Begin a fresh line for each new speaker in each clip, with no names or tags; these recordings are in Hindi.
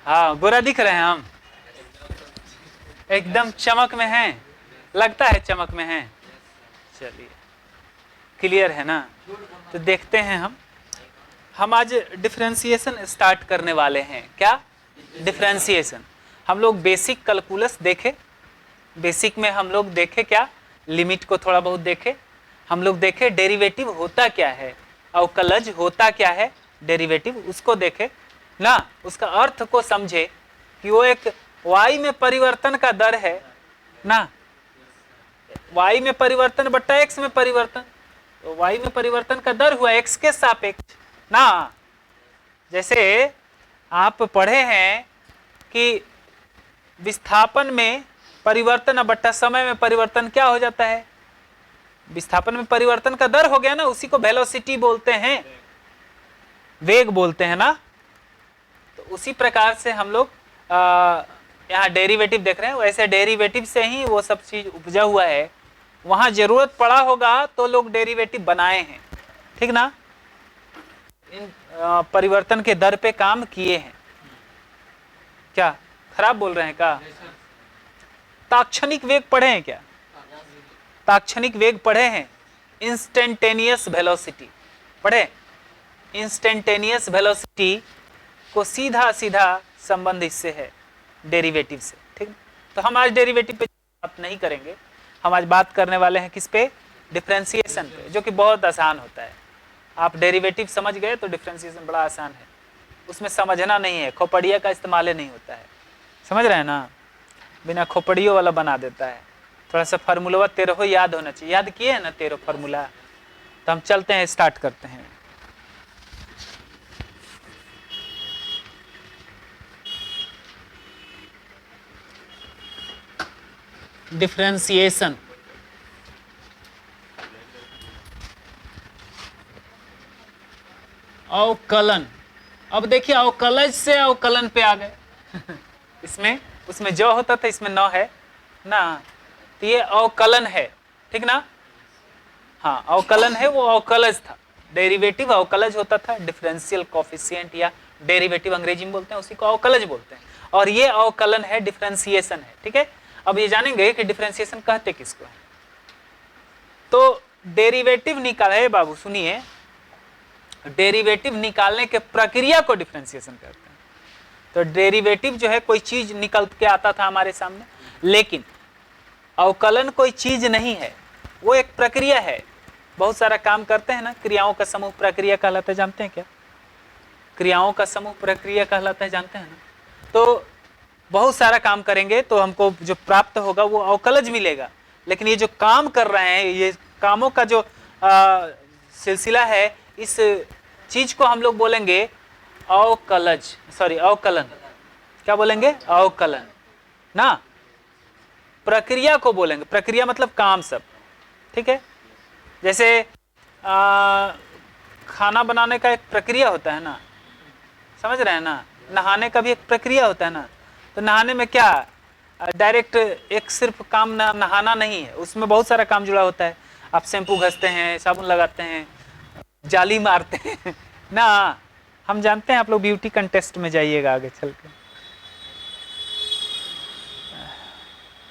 हाँ, गोरा दिख रहे हैं हम, एकदम चमक में हैं, लगता है चमक में हैं। चलिए, क्लियर है ना? तो देखते हैं हम आज डिफरेंशिएशन स्टार्ट करने वाले हैं। क्या? डिफरेंशिएशन। हम लोग बेसिक कैलकुलस देखे, बेसिक में हम लोग देखे क्या, लिमिट को थोड़ा बहुत देखे, हम लोग देखे डेरिवेटिव होता क्या है, अवकलज होता क्या है, डेरिवेटिव उसको देखे ना, उसका अर्थ को समझे कि वो एक y में परिवर्तन का दर है ना, y में परिवर्तन बट्टा x में परिवर्तन, तो y में परिवर्तन का दर हुआ x के सापेक्ष ना। जैसे आप पढ़े हैं कि विस्थापन में परिवर्तन बट्टा समय में परिवर्तन क्या हो जाता है, विस्थापन में परिवर्तन का दर हो गया ना, उसी को वेलोसिटी बोलते हैं, वेग बोलते हैं ना। तो उसी प्रकार से हम लोग यहाँ डेरिवेटिव देख रहे हैं, वैसे डेरिवेटिव से ही वो सब चीज उपजा हुआ है, वहां जरूरत पड़ा होगा तो लोग डेरिवेटिव बनाए हैं, ठीक ना, इन परिवर्तन के दर पे काम किए हैं। क्या खराब बोल रहे हैं का? ताक्षणिक वेग पढ़े हैं क्या? ताक्षणिक वेग पढ़े हैं? इंस्टेंटेनियस वेलोसिटी पढ़े? इंस्टेंटेनियस वेलोसिटी को सीधा सीधा संबंध इससे है, डेरिवेटिव से, ठीक। तो हम आज डेरिवेटिव पे बात नहीं करेंगे, हम आज बात करने वाले हैं किस पे? डिफरेंशिएशन पे, जो कि बहुत आसान होता है। आप डेरिवेटिव समझ गए तो डिफरेंशिएशन बड़ा आसान है, उसमें समझना नहीं है, खोपड़िया का इस्तेमाल नहीं होता है, समझ रहे हैं ना, बिना खोपड़ियों वाला बना देता है। थोड़ा सा फार्मूला 13 याद होना चाहिए, याद किए हैं ना 13 फार्मूला? तो हम चलते हैं, स्टार्ट करते हैं। डिफरेंशिएशन, अवकलन। अब देखिए अवकलज से अवकलन पे आ गए इसमें, उसमें जो होता था इसमें न है ना, तो ये अवकलन है, ठीक ना। हाँ, अवकलन है, वो अवकलज था। डेरिवेटिव अवकलज होता था, डिफरेंशियल कोफिशिएंट या डेरिवेटिव अंग्रेजी में बोलते हैं, उसी को अवकलज बोलते हैं, और ये अवकलन है, डिफरेंशिएशन है, ठीक है। अब ये जानेंगे कि डिफरेंशिएशन कहते किसको है। तो डेरिवेटिव निकाले बाबू, सुनिए, डेरिवेटिव निकालने के प्रक्रिया को डिफरेंशिएशन कहते हैं। तो डेरिवेटिव जो है कोई चीज निकल के आता था हमारे सामने, लेकिन अवकलन कोई चीज नहीं है, वो एक प्रक्रिया है। बहुत सारा काम करते हैं ना, क्रियाओं का समूह प्रक्रिया कहलाता है, जानते हैं क्या? क्रियाओं का समूह प्रक्रिया कहलाता है, जानते हैं ना। तो बहुत सारा काम करेंगे तो हमको जो प्राप्त होगा वो अवकलज मिलेगा, लेकिन ये जो काम कर रहे हैं, ये कामों का जो सिलसिला है, इस चीज को हम लोग बोलेंगे अवकलज, सॉरी अवकलन। क्या बोलेंगे? अवकलन ना। प्रक्रिया को बोलेंगे, प्रक्रिया मतलब काम सब, ठीक है। जैसे खाना बनाने का एक प्रक्रिया होता है ना, समझ रहे हैं ना। नहाने का भी एक प्रक्रिया होता है ना। तो नहाने में क्या, डायरेक्ट एक सिर्फ काम नहाना नहीं है, उसमें बहुत सारा काम जुड़ा होता है। आप शैम्पू घसते हैं, साबुन लगाते हैं, जाली मारते हैं ना। हम जानते हैं, आप लोग ब्यूटी कंटेस्ट में जाइएगा आगे चल के,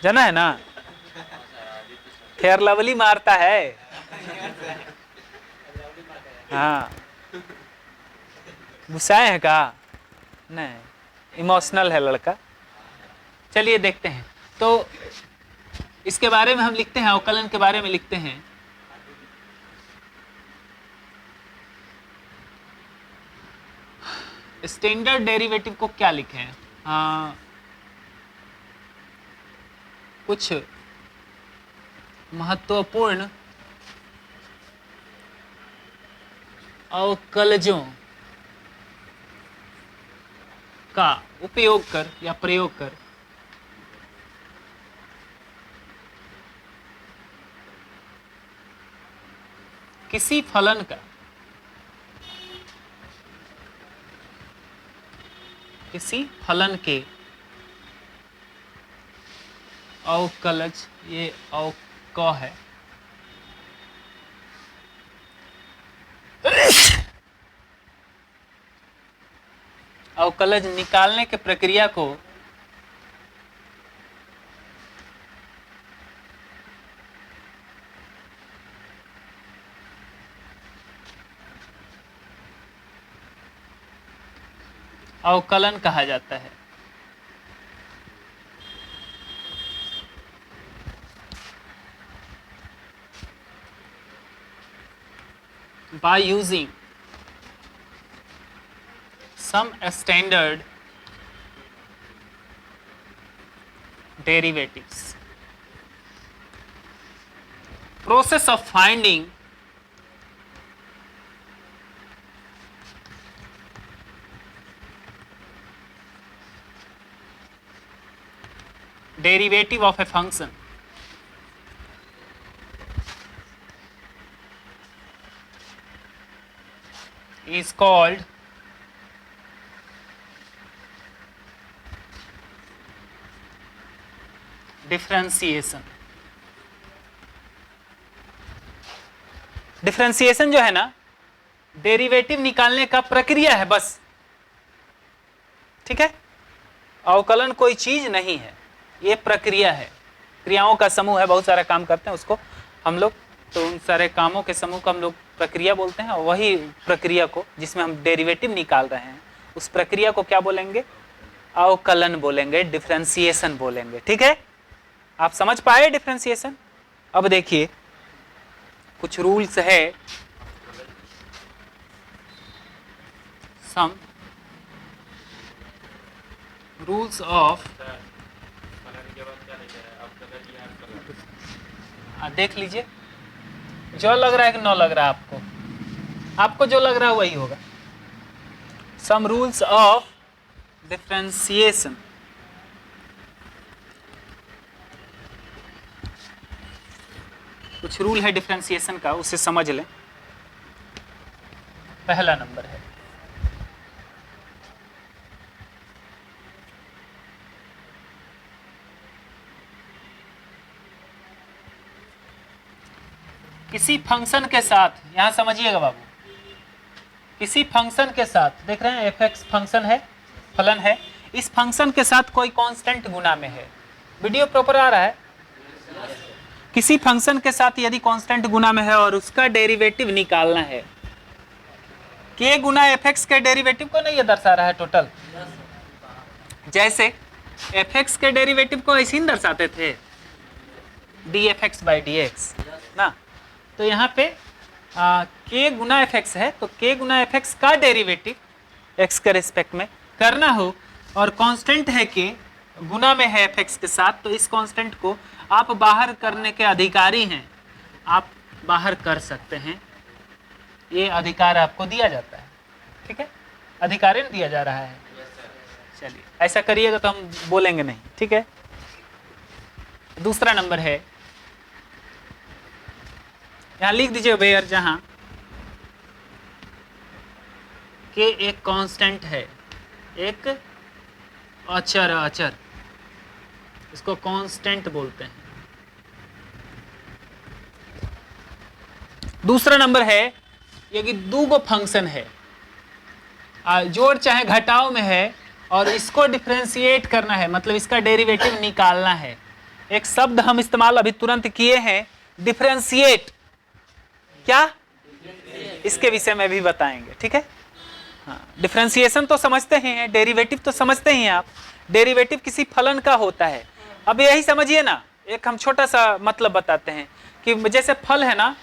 जाना है ना। फेयर लवली मारता है, हाँ। गुस्साए है का? नहीं, इमोशनल है लड़का। चलिए देखते हैं। तो इसके बारे में हम लिखते हैं, अवकलन के बारे में लिखते हैं। स्टैंडर्ड डेरिवेटिव को क्या लिखें? कुछ महत्वपूर्ण अवकलजों का उपयोग कर या प्रयोग कर किसी फलन का, किसी फलन के अवकलज, ये अवक है, अवकलज निकालने के प्रक्रिया को अवकलन कहा जाता है। By using some standard derivatives, process of finding derivative of a function is called differentiation. Differentiation जो है ना, डेरिवेटिव निकालने का प्रक्रिया है बस, ठीक है। अवकलन कोई चीज नहीं है, ये प्रक्रिया है, क्रियाओं का समूह है, बहुत सारा काम करते हैं उसको हम लोग, तो उन सारे कामों के समूह को हम लोग प्रक्रिया बोलते हैं। और वही प्रक्रिया को जिसमें हम डेरिवेटिव निकाल रहे हैं, उस प्रक्रिया को क्या बोलेंगे? अवकलन बोलेंगे, डिफरेंशिएशन बोलेंगे, ठीक है। आप समझ पाए डिफरेंशिएशन? अब देखिए कुछ रूल्स है, सम रूल्स ऑफ, देख लीजिए जो लग रहा है कि न लग रहा है आपको, आपको जो लग रहा है वही होगा। सम रूल्स ऑफ डिफरेंशिएशन, कुछ रूल है डिफरेंशिएशन का, उसे समझ लें। पहला नंबर है किसी फंक्शन के साथ, यहां समझिएगा बाबू, किसी फंक्शन के साथ, देख रहे हैं एफ एक्स फंक्शन है, फलन है, इस फंक्शन के साथ कोई कांस्टेंट गुना में है। वीडियो प्रॉपर आ रहा है? किसी फंक्शन के साथ यदि कांस्टेंट गुना में है और उसका डेरिवेटिव निकालना है, के गुना एफ एक्स के डेरिवेटिव को नहीं ये दर्शा रहा है टोटल, जैसे एफ एक्स के डेरिवेटिव को ऐसे ही दर्शाते थे, D F x by D x ना। तो यहाँ पे के गुना एफ एक्स है, तो के गुना एफ एक्स का डेरिवेटिव एक्स के रिस्पेक्ट में करना हो और कांस्टेंट है के गुना में है एफ एक्स के साथ, तो इस कांस्टेंट को आप बाहर करने के अधिकारी हैं, आप बाहर कर सकते हैं, ये अधिकार आपको दिया जाता है, ठीक है, अधिकार दिया जा रहा है। चलिए ऐसा करिएगा तो हम बोलेंगे नहीं, ठीक है। दूसरा नंबर है, यहां लिख दीजिए वेयर, जहां के एक कांस्टेंट है, एक अचर, अचर इसको कांस्टेंट बोलते हैं। दूसरा नंबर है ये कि दो गो फंक्शन है, जोड़ चाहे घटाव में है और इसको डिफरेंशिएट करना है, मतलब इसका डेरिवेटिव निकालना है। एक शब्द हम इस्तेमाल अभी तुरंत किए हैं, डिफरेंशिएट, क्या? इसके विषय में भी बताएंगे, ठीक है। हाँ, डिफरेंशिएशन तो समझते ही हैं, डेरिवेटिव तो समझते ही हैं आप। डेरिवेटिव किसी फलन का होता है। अब यही समझिए ना, एक हम छोटा सा मतलब बताते हैं कि जैसे फल है ना,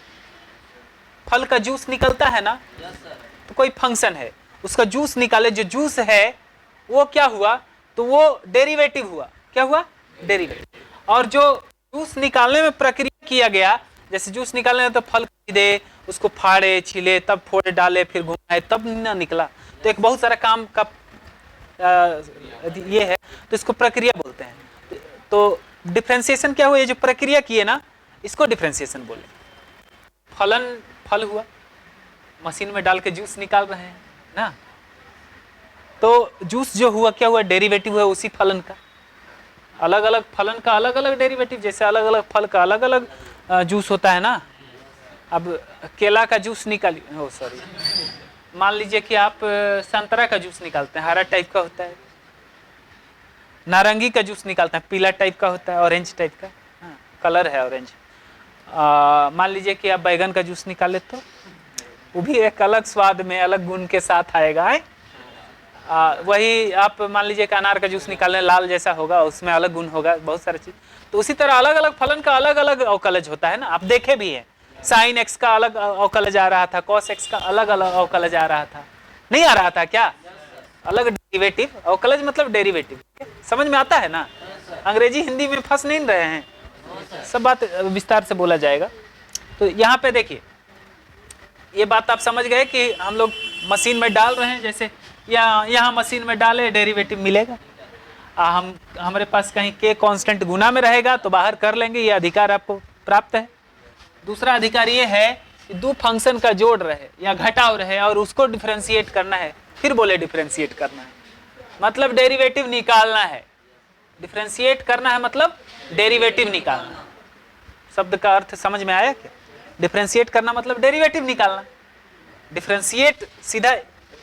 फल का जूस निकलता है ना, तो कोई फंक्शन है, उसका जूस निकाले, जो जूस है वो क्या हुआ, तो वो डेरिवेटिव हुआ। क्या हुआ? डेरिवेटिव। और जो जूस निकालने में प्रक्रिया किया गया, जैसे जूस निकालने में तो फल खरीदे, उसको फाड़े, छीले, तब फोड़े डाले, फिर घुमाए, तब ना निकला, तो एक बहुत सारा काम का ये है, तो इसको प्रक्रिया बोलते हैं। तो डिफरेंशिएशन क्या हुआ, ये जो प्रक्रिया की है ना, इसको डिफरेंशिएशन बोले। फलन फल हुआ, मशीन में डाल के जूस निकाल रहे हैं ना, तो जूस जो हुआ क्या हुआ, डेरिवेटिव हुआ उसी फलन का। अलग अलग फलन का अलग अलग डेरिवेटिव, जैसे अलग अलग फल का अलग अलग जूस होता है ना। अब केला का जूस निकालिए, सॉरी मान लीजिए कि आप संतरा का जूस निकालते हैं, हरा टाइप का होता है, नारंगी का जूस निकालते हैं, पीला टाइप का होता है, ऑरेंज टाइप का, हाँ, कलर है ऑरेंज। मान लीजिए कि आप बैगन का जूस निकाले तो वो भी एक अलग स्वाद में अलग गुण के साथ आएगा है। वही आप मान लीजिए कि अनार का जूस निकालें, लाल जैसा होगा, उसमें अलग गुण होगा, बहुत सारी चीज। तो उसी तरह अलग अलग फलन का अलग अलग अवकलज होता है ना, आप देखे भी हैं। साइन एक्स का अलग अवकलज आ रहा था, कॉस एक्स का अलग अलग अवकलज आ रहा था, नहीं आ रहा था क्या? अलग डेरिवेटिव, अवकलज मतलब डेरिवेटिव, समझ में आता है ना? अंग्रेजी हिंदी में फंस नहीं रहे हैं, सब बात विस्तार से बोला जाएगा। तो यहाँ पे देखिए, ये बात आप समझ गए कि हम लोग मशीन में डाल रहे हैं, जैसे यहाँ मशीन में डाले डेरिवेटिव मिलेगा। हमारे पास कहीं के कांस्टेंट गुना में रहेगा तो बाहर कर लेंगे, ये अधिकार आपको प्राप्त है। दूसरा अधिकार ये है कि दो फंक्शन का जोड़ रहे या घटाव रहे और उसको डिफरेंशिएट करना है, फिर बोले डिफरेंशिएट करना है मतलब डेरिवेटिव निकालना है। डिफरेंशिएट करना है मतलब डेरिवेटिव निकालना। शब्द का अर्थ समझ में आया क्या? डिफरेंशिएट करना मतलब डेरिवेटिव निकालना। डिफरेंशिएट सीधा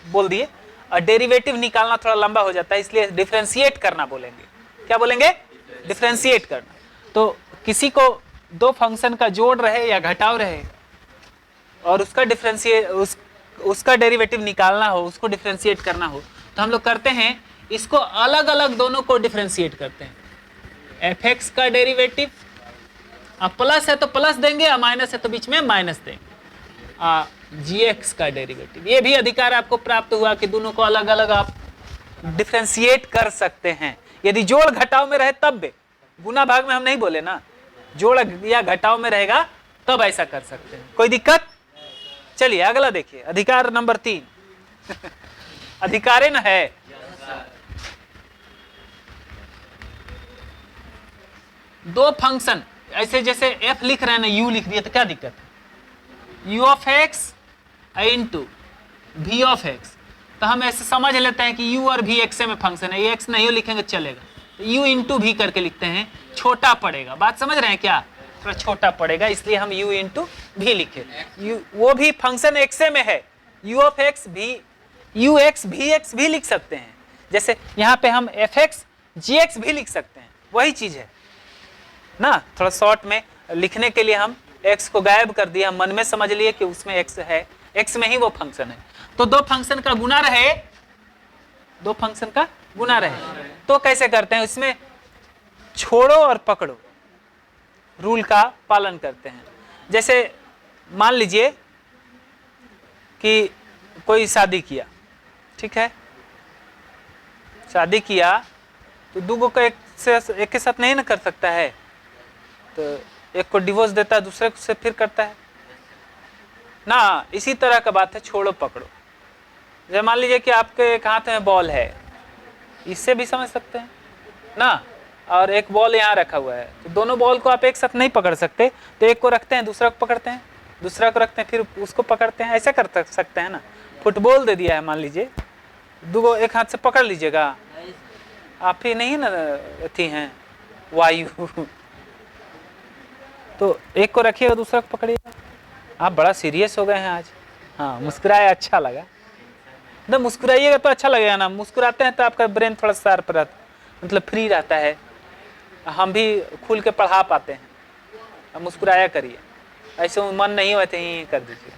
बोल दिए, और डेरिवेटिव निकालना थोड़ा लंबा हो जाता है, इसलिए डिफरेंशिएट करना बोलेंगे। क्या बोलेंगे? डिफरेंशिएट करना। तो किसी को दो फंक्शन का जोड़ रहे या घटाव रहे और उसका डेरिवेटिव निकालना हो, उसको डिफरेंशिएट करना हो, तो हम लोग करते हैं इसको अलग अलग दोनों को डिफरेंशिएट करते हैं। एफ एक्स का डेरिवेटिव, प्लस है तो प्लस देंगे, और माइनस है तो बीच में माइनस देंगे। जी एक्स का डेरिवेटिव, ये भी अधिकार आपको प्राप्त हुआ कि दोनों को अलग अलग आप डिफरेंशिएट कर सकते हैं। यदि जोड़ घटाव में रहे तब भी, गुना भाग में हम नहीं बोले ना, जोड़ या घटाव में रहेगा तब ऐसा कर सकते हैं। कोई दिक्कत? चलिए अगला देखिए, अधिकार नंबर 3 अधिकारे न है। दो फंक्शन ऐसे, जैसे एफ लिख रहे हैं ना, यू लिख दिया तो क्या दिक्कत है? U of x into v of x, तो हम ऐसे समझ लेते हैं कि यू और भी एक्स में फंक्शन है, ये एक्स नहीं लिखेंगे चलेगा, तो यू इंटू भी करके लिखते हैं, छोटा पड़ेगा। बात समझ रहे हैं क्या? थोड़ा छोटा पड़ेगा, इसलिए हम यू इंटू भी लिखे। वो भी फंक्शन एक्स में है, यू ऑफ एक्स भी, यू एक्स भी लिख सकते हैं। जैसे यहाँ पे हम एफ एक्स जी एक्स भी लिख सकते हैं, वही चीज है ना। थोड़ा शॉर्ट में लिखने के लिए हम x को गायब कर दिया, मन में समझ लिए कि उसमें x है, x में ही वो फंक्शन है। तो दो फंक्शन का गुना रहे, दो फंक्शन का गुना रहे तो कैसे करते हैं? इसमें छोड़ो और पकड़ो रूल का पालन करते हैं। जैसे मान लीजिए कि कोई शादी किया, ठीक है, शादी किया तो दो को एक के साथ नहीं ना कर सकता है, तो एक को डिवोर्स देता है, दूसरे से फिर करता है ना। इसी तरह का बात है छोड़ो पकड़ो। जैसे मान लीजिए कि आपके एक हाथ में बॉल है, इससे भी समझ सकते हैं ना, और एक बॉल यहाँ रखा हुआ है, तो दोनों बॉल को आप एक साथ नहीं पकड़ सकते, तो एक को रखते हैं, दूसरा को पकड़ते हैं, दूसरा को रखते हैं, फिर उसको पकड़ते हैं, ऐसा कर सकते हैं ना। फुटबॉल दे दिया है, मान लीजिए दो एक हाथ से पकड़ लीजिएगा, आप ही नहीं ना अथी हैं वायु, तो एक को रखिएगा, दूसरा को पकड़िएगा। आप बड़ा सीरियस हो गए हैं आज। हाँ, मुस्कुराए, अच्छा लगा। तो मुस्कुराइएगा तो अच्छा लगेगा ना, मुस्कुराते हैं तो आपका ब्रेन थोड़ा शार्प रहता, मतलब फ्री रहता है, हम भी खुल के पढ़ा पाते हैं। अब मुस्कुराया करिए, ऐसे मन नहीं होते ही कर दीजिए।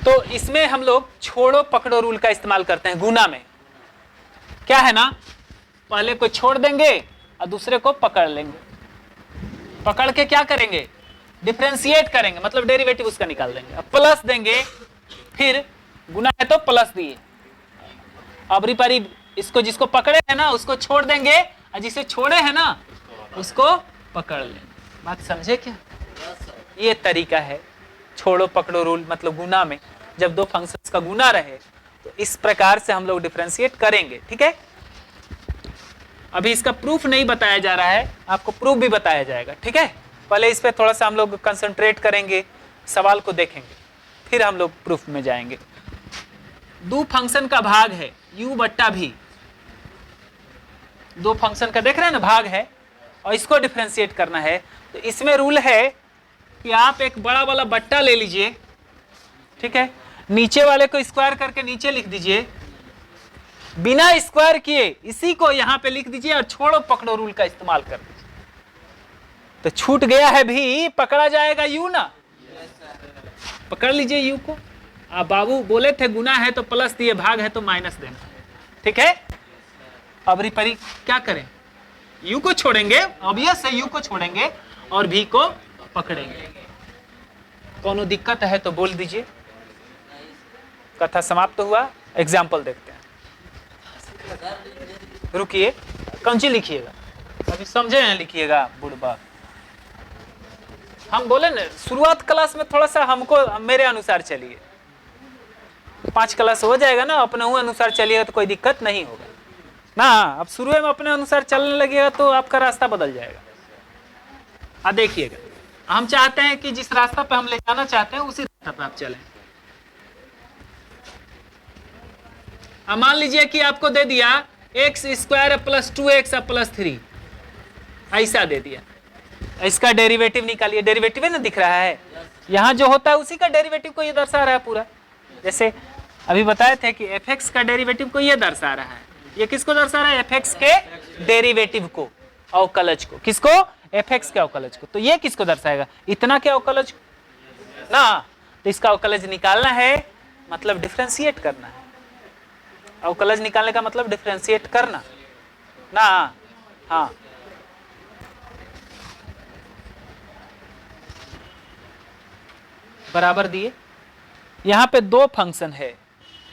तो इसमें हम लोग छोड़ो पकड़ो रूल का इस्तेमाल करते हैं गुना में। क्या है ना, पहले को छोड़ देंगे और दूसरे को पकड़ लेंगे, पकड़ के क्या करेंगे? डिफरेंशिएट करेंगे, मतलब डेरिवेटिव उसका निकाल देंगे। अब प्लस देंगे, फिर गुना है तो प्लस दिए, अब रिपारी इसको, जिसको पकड़े है ना उसको छोड़ देंगे, और जिसे छोड़े है ना उसको पकड़ लेंगे। बात समझे क्या? ये तरीका है छोड़ो पकड़ो रूल, मतलब गुना में जब दो फंक्शंस का गुना रहे तो इस प्रकार से हम लोग डिफरेंशिएट करेंगे। ठीक है, अभी इसका प्रूफ नहीं बताया जा रहा है, आपको प्रूफ भी बताया जाएगा। ठीक है, पहले इस पे थोड़ा सा हम लोग कंसंट्रेट करेंगे, सवाल को देखेंगे, फिर हम लोग प्रूफ में जाएंगे। दो फंक्शन का भाग है u बट्टा भी, दो फंक्शन का देख रहे हैं ना भाग है, और इसको डिफरेंशिएट करना है। तो इसमें रूल है कि आप एक बड़ा वाला बट्टा ले लीजिए ठीक है, नीचे वाले को स्क्वायर करके नीचे लिख दीजिए, बिना स्क्वायर किए इसी को यहां पे लिख दीजिए और छोड़ो पकड़ो रूल का इस्तेमाल कर दीजिए। तो छूट गया है भी, पकड़ा जाएगा यू ना, पकड़ लीजिए यू को। आप बाबू बोले थे गुना है तो प्लस दिए, भाग है तो माइनस देना, ठीक है। अब रिपरी क्या करें, यू को छोड़ेंगे, ऑब्वियस है यू को छोड़ेंगे और भी को पकड़ेंगे। कोनो दिक्कत है तो बोल दीजिए। कथा समाप्त हुआ, एग्जाम्पल देखते हैं। रुकिए, कौन सी लिखिएगा, अभी समझे हैं, लिखिएगा बुढ़बा। हम बोले ना शुरुआत क्लास में थोड़ा सा हमको मेरे अनुसार चलिए, 5 क्लास हो जाएगा ना, अपने अनुसार चलिएगा तो कोई दिक्कत नहीं होगा ना। अब शुरू में अपने अनुसार चलने लगेगा तो आपका रास्ता बदल जाएगा। देखिएगा, हम चाहते हैं कि जिस रास्ता पे हम ले जाना चाहते हैं उसी रास्ता पे आप चलें। अब मान लीजिए कि आपको दे दिया x square plus 2x plus 3, ऐसा दे दिया, इसका डेरिवेटिव निकालिए। डेरिवेटिव है ना, दिख रहा है यहाँ जो होता है उसी का डेरिवेटिव को ये दर्शा रहा है पूरा। जैसे अभी बताए थे कि fx का डेरिवेटिव को ये दर्शा रहा है, ये किसको दर्शा रहा है, fx के डेरिवेटिव को, अवकलज को। किसको, fx के अवकलज को। तो ये किसको दर्शाएगा, इतना के अवकलज ना। तो इसका अवकलज निकालना है, मतलब डिफरेंशिएट करना है। अवकलज निकालने का मतलब डिफरेंशिएट करना ना। हाँ, बराबर दिए। यहां पे 2 फंक्शन है,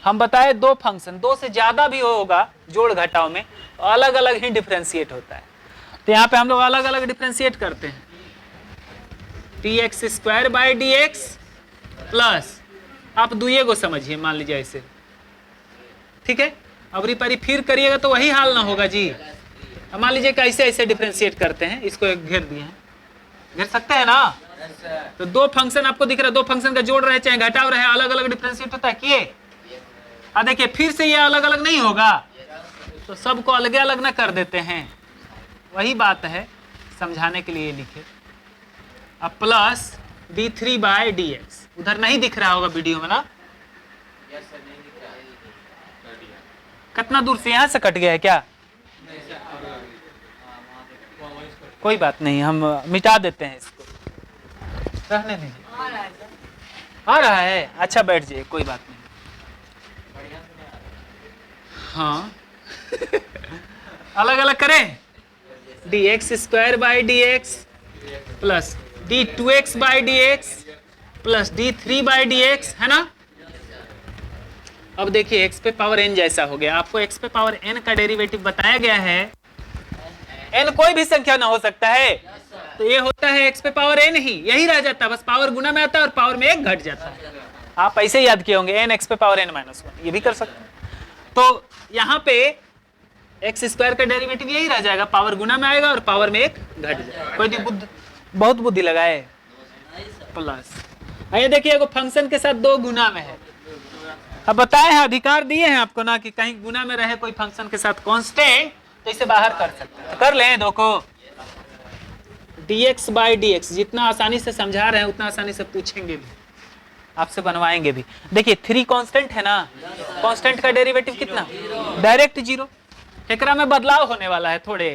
हम बताए 2 फंक्शन, 2 से ज्यादा भी होगा जोड़ घटाव में तो अलग अलग ही डिफरेंशिएट होता है। तो यहाँ पे हम लोग अलग अलग डिफरेंशिएट करते हैं। dx square by dx plus, आप दुए को समझिए, मान लीजिए ऐसे, ठीक है। अब रिपरी फिर करिएगा तो वही हाल ना होगा जी। अब मान लीजिए कि ऐसे ऐसे डिफरेंशिएट करते हैं, इसको एक घेर दिए हैं, घेर सकते हैं ना। तो 2 फंक्शन आपको दिख रहा है, 2 फंक्शन का जोड़ रहे चाहे घटाव रहे, अलग अलग डिफरेंशिएट होता है किए। देखिए फिर से ये अलग अलग नहीं होगा, तो सबको अलग अलग ना कर देते हैं, वही बात है, समझाने के लिए लिखे। अब प्लस d3 बाई dx, उधर नहीं दिख रहा होगा वीडियो में ना, कितना दूर से, यहां से कट गया है क्या, कोई बात नहीं, हम मिटा देते हैं इसको, रहने दीजिए। आ रहा है, अच्छा बैठ जाइए, कोई बात नहीं। हाँ अलग अलग करें, dx square by dx plus d2x by dx plus d3 by dx, है ना। अब देखिए x पे पावर n जैसा हो गया, आपको x पे पावर n का डेरिवेटिव बताया गया है। n कोई भी संख्या ना हो सकता है, तो ये होता है x पे पावर n ही, यही रह जाता है, बस पावर गुना में आता है और पावर में 1 घट जाता है। आप ऐसे याद किए होंगे, n x पे पावर n माइनस 1, ये भी कर सकते हैं। तो यहाँ पे एक्स स्क्वायर का डेरिवेटिव यही रह जाएगा, पावर गुना में आएगा और पावर में 1 घट जाएगा। कोई बहुत बुद्धि लगाए। प्लस ये देखिए एगो फंक्शन के साथ 2 गुना में है। अब बताए हैं, अधिकार दिए हैं आपको ना कि कहीं गुना में रहे कोई फंक्शन के साथ कांस्टेंट, तो इसे बाहर कर सकते हैं। तो कर लें दो को, dx बाई dx, जितना आसानी से समझा रहे हैं उतना आसानी से पूछेंगे भी, आपसे बनवाएंगे भी। देखिए 3 कांस्टेंट है ना, कांस्टेंट का डेरिवेटिव कितना, डायरेक्ट 0। एकरा में बदलाव होने वाला है थोड़े,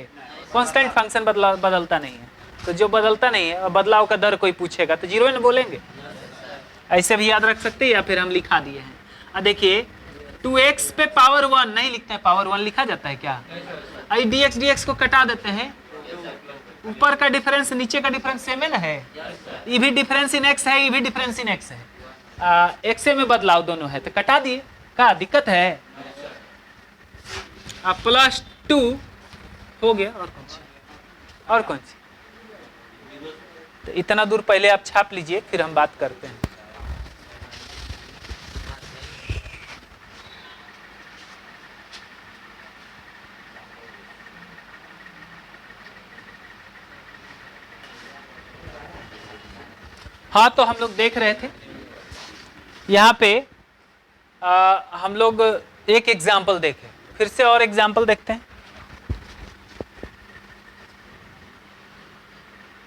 कांस्टेंट फंक्शन बदलता नहीं है, तो जो बदलता नहीं है बदलाव का दर कोई पूछेगा तो 0 ही ना बोलेंगे। ऐसे भी याद रख सकते हैं, या फिर हम लिखा दिए हैं। देखिए 2x पे पावर 1 नहीं लिखते हैं, पावर 1 लिखा जाता है क्या, आई dx को कटा देते हैं, ऊपर का डिफरेंस नीचे का डिफरेंस सेम है ना है, ये भी डिफरेंस इन x है, ये भी डिफरेंस इन x है, x में बदलाव दोनों है, तो कटा दिए, क्या दिक्कत है। प्लस 2 हो गया, और कौन सी, तो इतना दूर पहले आप छाप लीजिए, फिर हम बात करते हैं। हाँ, तो हम लोग देख रहे थे यहाँ पे हम लोग एक एग्जाम्पल देखे, फिर से और एग्जाम्पल देखते हैं।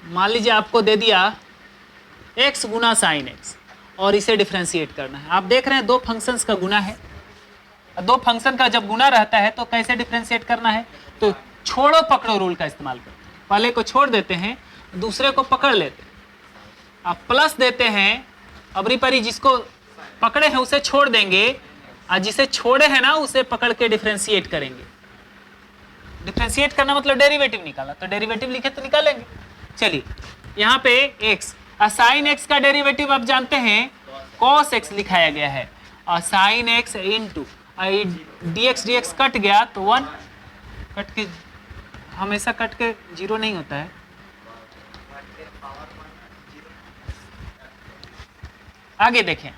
मान लीजिए आपको दे दिया x गुना साइन x और इसे डिफरेंशिएट करना है। आप देख रहे हैं दो फंक्शंस का गुना है, दो फंक्शन का जब गुना रहता है तो कैसे डिफरेंशिएट करना है, तो छोड़ो पकड़ो रूल का इस्तेमाल करते हैं। पहले को छोड़ देते हैं, दूसरे को पकड़ लेते हैं, आप प्लस देते हैं, अबरी परी जिसको पकड़े हैं उसे छोड़ देंगे, और जिसे छोड़े हैं ना उसे पकड़ के डिफरेंशिएट करेंगे। डिफरेंशिएट करना मतलब डेरिवेटिव निकाला, तो डेरिवेटिव लिखे तो निकालेंगे। चलिए यहाँ पे x, साइन x का डेरिवेटिव आप जानते हैं cos x लिखाया गया है, और sine x into dx dx cut गया तो 1, कट के हमेशा कट के 0 नहीं होता है। आगे देखें,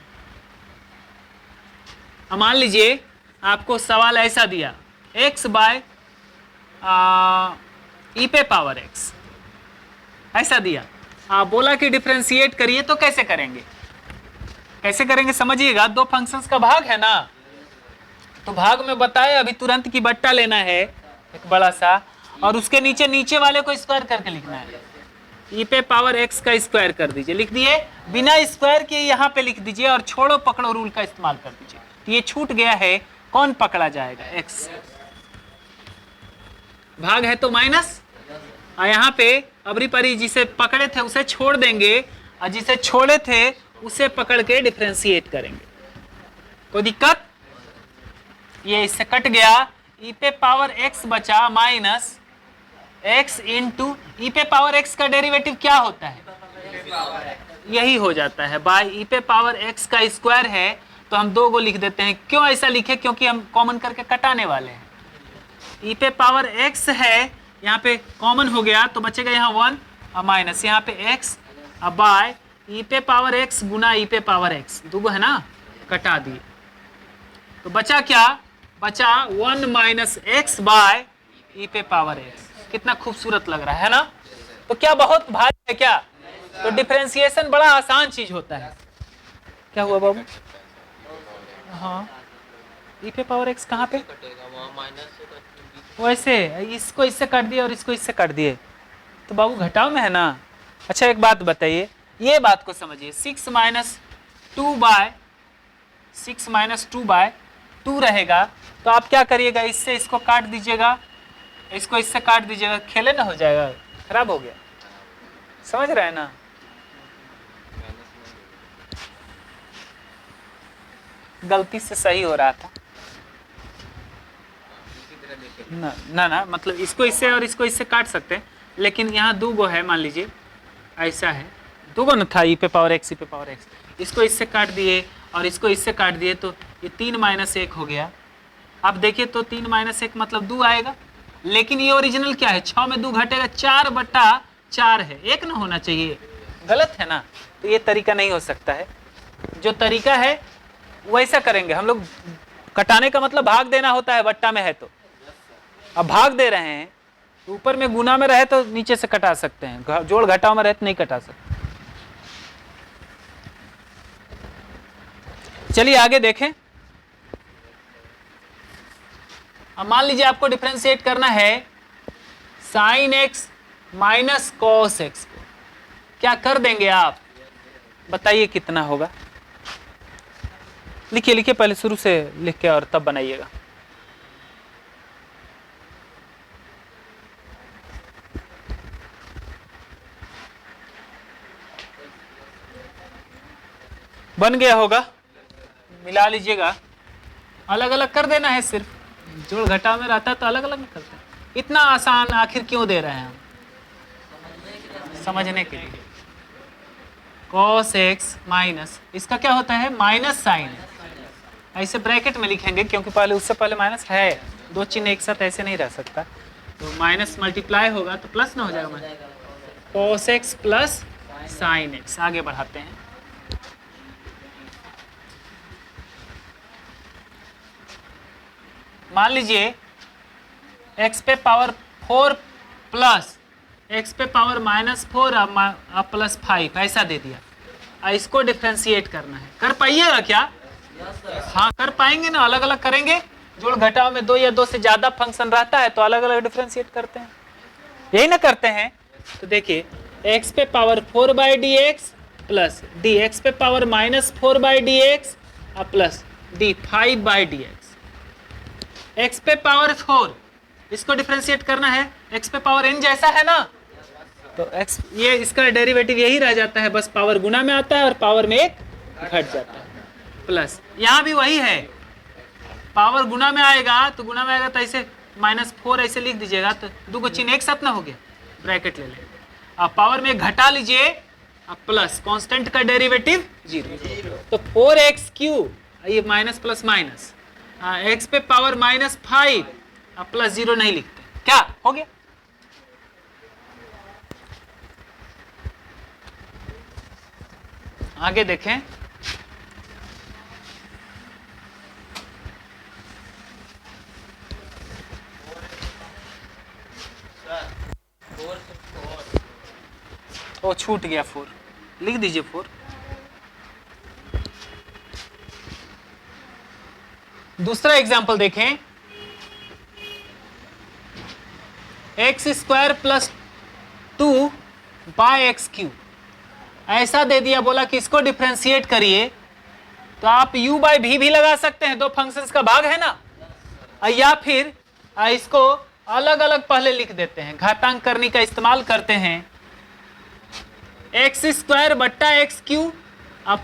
मान लीजिए आपको सवाल ऐसा दिया x बाय ई पे पावर x ऐसा दिया, आप बोला कि डिफरेंशिएट करिए, तो कैसे करेंगे, कैसे करेंगे समझिएगा। दो फंक्शंस का भाग है ना, तो भाग में बताए अभी तुरंत की बट्टा लेना है एक बड़ा सा, और उसके नीचे नीचे वाले को स्क्वायर करके लिखना है। ई पे पावर x का स्क्वायर कर दीजिए, लिख दिए, बिना स्क्वायर के यहाँ पे लिख दीजिए और छोड़ो पकड़ो रूल का इस्तेमाल कर दीजिए। तो ये छूट गया है, कौन पकड़ा जाएगा, x। भाग है तो माइनस, और यहाँ पे अबरी परी जिसे पकड़े थे उसे छोड़ देंगे, और जिसे छोड़े थे उसे पकड़ के डिफरेंशिएट करेंगे। कोई दिक्कत, ये इससे कट गया, ई पे पावर x बचा माइनस x इंटू ई पे पावर x का डेरिवेटिव क्या होता है, यही हो जाता है बाय ई पे पावर x का स्क्वायर है, तो हम 2 को लिख देते हैं। क्यों ऐसा लिखे, क्योंकि हम कॉमन करके कटाने वाले हैं। ई पे पावर x है, यहाँ पे कॉमन हो गया तो बचेगा यहाँ 1 और माइनस यहाँ पे x, अब बाय ई पे पावर x गुना ई पे पावर x, 2 है ना, कटा दिए, तो बचा क्या, बचा 1 माइनस x बाय ई पे पावर x। कितना खूबसूरत लग रहा है ना। तो क्या बहुत भारी है क्या, तो डिफरेंशिएशन बड़ा आसान चीज होता है। क्या हुआ बाबू, हाँ ई पे पावर x कहाँ पे, वैसे इसको इससे काट दिए और इसको इससे काट दिए, तो बाबू घटाव में है ना। अच्छा एक बात बताइए, ये बात को समझिए, 6 माइनस 2 बाय 2 रहेगा, तो आप क्या करिएगा, इससे इसको काट दीजिएगा, इसको इससे काट दीजिएगा, खेले ना हो जाएगा, खराब हो गया, समझ रहे हैं ना। गलती से सही हो रहा था ना ना ना, मतलब इसको इससे और इसको इससे काट सकते हैं, लेकिन यहाँ 2 गो है, मान लीजिए ऐसा है, 2 गो न था ई पे पावर x, ई पे पावर x, इसको इससे काट दिए और इसको इससे काट दिए, तो ये 3 माइनस 1 हो गया। आप देखिए तो 3 माइनस 1 मतलब 2 आएगा, लेकिन ये ओरिजिनल क्या है, 6 में 2 घटेगा, 4/4 है, 1 ना होना चाहिए, गलत है ना। तो ये तरीका नहीं हो सकता है, जो तरीका है वैसा करेंगे हम लोग। कटाने का मतलब भाग देना होता है, बट्टा में है तो, अब भाग दे रहे हैं, ऊपर में गुना में रहे तो नीचे से कटा सकते हैं, जोड़ घटाव में रहे तो नहीं कटा सकते। चलिए आगे देखें, अब मान लीजिए आपको डिफरेंशिएट करना है sine x minus cos x को, क्या कर देंगे आप, बताइए कितना होगा। लिखिए लिखिए, पहले शुरू से लिख के और तब बनाइएगा। बन गया होगा, मिला लीजिएगा, अलग अलग कर देना है, सिर्फ जोड़ घटाव में रहता है तो अलग अलग करते हैं। इतना आसान आखिर क्यों दे रहे हैं हम, समझने के लिए। cos x माइनस, इसका क्या होता है, माइनस साइन, ऐसे ब्रैकेट में लिखेंगे क्योंकि पहले उससे पहले माइनस है, 2 चिन्ह एक साथ ऐसे नहीं रह सकता, तो माइनस मल्टीप्लाई होगा तो प्लस ना हो जाएगा, minus cos x plus sign x। आगे बढ़ाते हैं, मान लीजिए x पे पावर 4 प्लस x पे पावर माइनस 4 प्लस 5 ऐसा दे दिया, और इसको डिफरेंशिएट करना है। कर पाइएगा क्या, हाँ कर पाएंगे ना, अलग अलग करेंगे। जोड़ घटाव में 2 या 2 से ज्यादा फंक्शन रहता है तो अलग अलग डिफरेंशिएट करते हैं, यही ना करते हैं। तो देखिए x पे power 4/dx plus D X पे power -4/dx plus D 5/dx। X पे पावर 4 इसको डिफरेंशिएट करना है, एक्स पे पावर n जैसा है ना, तो x ये इसका डेरिवेटिव यही रह जाता है, बस पावर गुना में आता है और पावर में एक घट जाता है। प्लस यहाँ भी वही है, पावर गुना में आएगा तो गुना में आएगा तो ऐसे -4 ऐसे लिख दीजिएगा, तो दो को चिन्ह एक साथ ना हो गया, ब्रैकेट ले लें। अब पावर में घटा लीजिए, अब प्लस कांस्टेंट का डेरिवेटिव 0, तो 4x³ ये माइनस प्लस माइनस, एक्स पे पावर -5 अब प्लस 0 नहीं लिखते, क्या हो गया। आगे देखें, ओ छूट गया 4, लिख दीजिए 4। दूसरा एग्जाम्पल देखें, x² + 2/x³, ऐसा दे दिया, बोला कि इसको डिफरेंशिएट करिए, तो आप u/v भी लगा सकते हैं, दो फंक्शंस का भाग है ना, या फिर इसको अलग अलग पहले लिख देते हैं, घातांक करने का इस्तेमाल करते हैं। x² बट्टा x³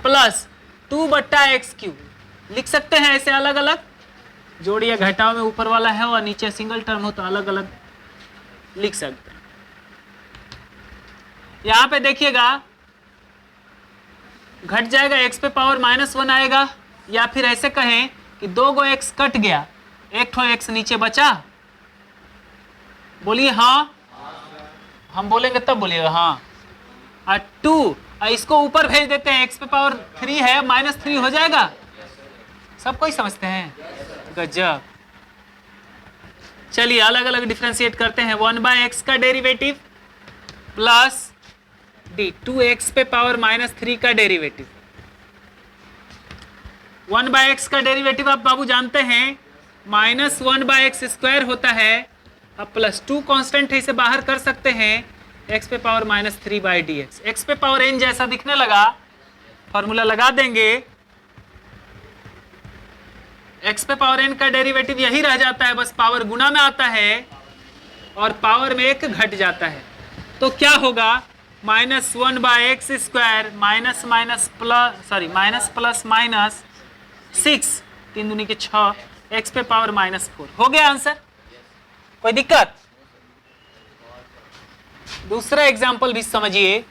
प्लस 2/x³ लिख सकते हैं, ऐसे अलग अलग जोड़ या घटाव में ऊपर वाला है और नीचे सिंगल टर्म हो तो अलग अलग लिख सकते हैं। यहां पे देखिएगा घट जाएगा, x पे पावर -1 आएगा, या फिर ऐसे कहें कि 2 गो x कट गया, एक ठो x नीचे बचा, बोलिए हाँ, हम बोलेंगे तब बोलिएगा हाँ। और 2 इसको ऊपर भेज देते हैं, x पे पावर 3 है, -3 हो जाएगा, सब कोई समझते हैं, गजब। चलिए अलग अलग डिफरेंशिएट करते हैं, 1/x का डेरिवेटिव प्लस डी 2x पे पावर -3 का डेरिवेटिव। 1/x का डेरिवेटिव आप बाबू जानते हैं -1/x² होता है, अब प्लस 2 कांस्टेंट है, इसे बाहर कर सकते हैं, x पे पावर -3/dx। x पे पावर n जैसा दिखने लगा, फॉर्मूला लगा देंगे, x पे पावर n का डेरिवेटिव यही रह जाता है, बस पावर गुना में आता है और पावर में एक घट जाता है, तो क्या होगा, -1/x² माइनस प्लस माइनस 6, 3 दूनी के 6, x पे पावर -4 हो गया आंसर। कोई दिक्कत? दूसरा एग्जाम्पल भी समझिए,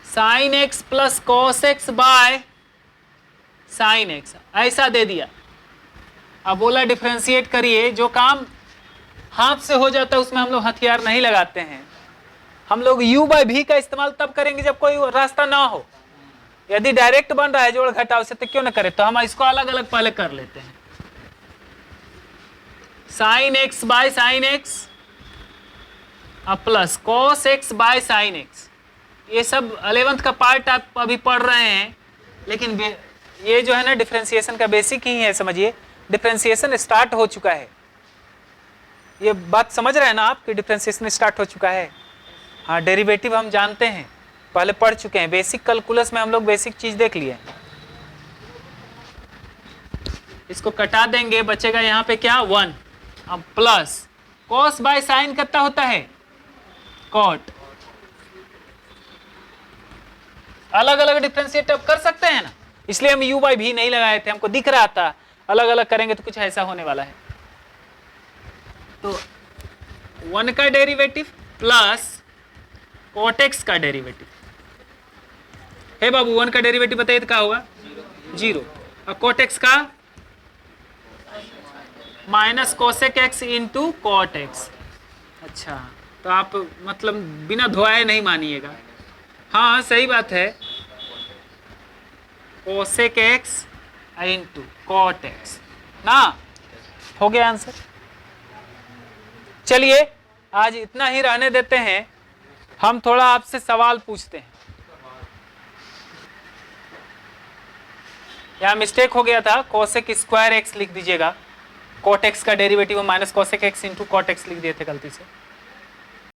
sin x plus cos x by sin x, ऐसा दे दिया, अब बोला डिफरेंशिएट करिए। जो काम हाथ से हो जाता है उसमें हम लोग हथियार नहीं लगाते हैं, हम लोग u/v का इस्तेमाल तब करेंगे जब कोई रास्ता ना हो। यदि डायरेक्ट बन रहा है जोड़ घटाव से तो क्यों ना करें, तो हम इसको अलग अलग पहले कर लेते हैं। sin x by sin x plus cos x by sin x, ये सब 11th का पार्ट आप अभी पढ़ रहे हैं, लेकिन ये जो है ना डिफरेंशिएशन का बेसिक ही है, समझिए डिफरेंशिएशन स्टार्ट हो चुका है, ये बात समझ रहे हैं ना आप कि डिफरेंशिएशन स्टार्ट हो चुका है। हाँ, डेरिवेटिव हम जानते हैं, पहले पढ़ चुके हैं, बेसिक कैलकुलस में हम लोग बेसिक चीज देख लिए। इसको कटा देंगे, बचेगा यहाँ पे क्या 1, अब प्लस cos बाय sin कितना होता है cot, अलग अलग डिफरेंशिएट अब कर सकते हैं ना, इसलिए हम u/v नहीं लगाए थे, हमको दिख रहा था अलग अलग करेंगे तो कुछ ऐसा होने वाला है। तो 1 का डेरिवेटिव प्लस cot x का डेरिवेटिव है बाबू, 1 का डेरिवेटिव बताइए तो क्या होगा 0, और cot x का minus cosec x into cot x। अच्छा, तो आप मतलब बिना धोए नहीं मानिएगा, हाँ सही बात है, cosec x into cot x ना, हो गया आंसर। चलिए आज इतना ही रहने देते हैं, हम थोड़ा आपसे सवाल पूछते हैं। यहाँ मिस्टेक हो गया था, cosec स्क्वायर x लिख दीजिएगा, cot x का derivative minus cosec x into cot x लिख दिए थे गलती से।